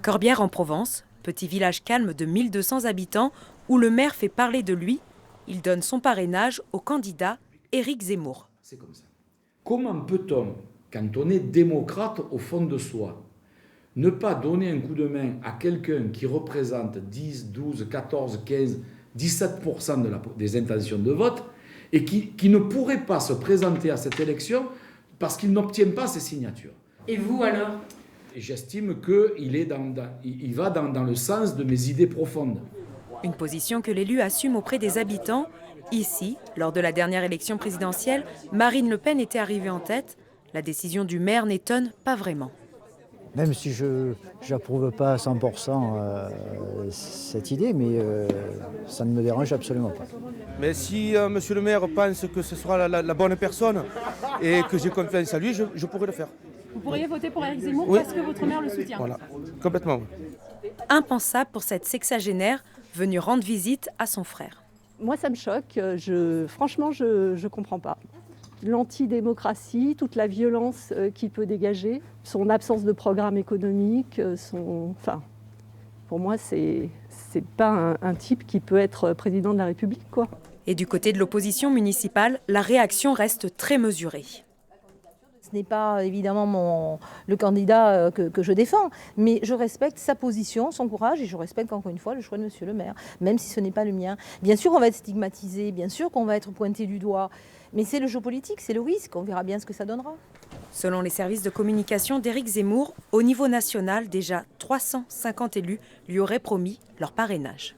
Corbières-en-Provence, petit village calme de 1200 habitants où le maire fait parler de lui, il donne son parrainage au candidat Éric Zemmour. C'est comme ça. Comment peut-on, quand on est démocrate au fond de soi, ne pas donner un coup de main à quelqu'un qui représente 10, 12, 14, 15, 17% des intentions de vote et qui ne pourrait pas se présenter à cette élection parce qu'il n'obtient pas ces signatures. Et vous alors? J'estime qu'il va dans le sens de mes idées profondes. Une position que l'élu assume auprès des habitants. Ici, lors de la dernière élection présidentielle, Marine Le Pen était arrivée en tête. La décision du maire n'étonne pas vraiment. Même si je n'approuve pas à 100% cette idée, mais ça ne me dérange absolument pas. Mais si monsieur le maire pense que ce sera la bonne personne et que j'ai confiance en lui, je pourrais le faire. Vous pourriez voter pour Éric Zemmour Oui. parce que votre maire le soutient. Voilà, complètement. Impensable pour cette sexagénaire venue rendre visite à son frère. Moi, ça me choque. Franchement, je ne comprends pas. L'antidémocratie, toute la violence qu'il peut dégager, son absence de programme économique, pour moi, c'est pas un type qui peut être président de la République, quoi. Et du côté de l'opposition municipale, la réaction reste très mesurée. Ce n'est pas évidemment le candidat que je défends, mais je respecte sa position, son courage, et je respecte encore une fois le choix de monsieur le maire, même si ce n'est pas le mien. Bien sûr, on va être stigmatisé, bien sûr qu'on va être pointé du doigt, mais c'est le jeu politique, c'est le risque, on verra bien ce que ça donnera. Selon les services de communication d'Éric Zemmour, au niveau national, déjà 350 élus lui auraient promis leur parrainage.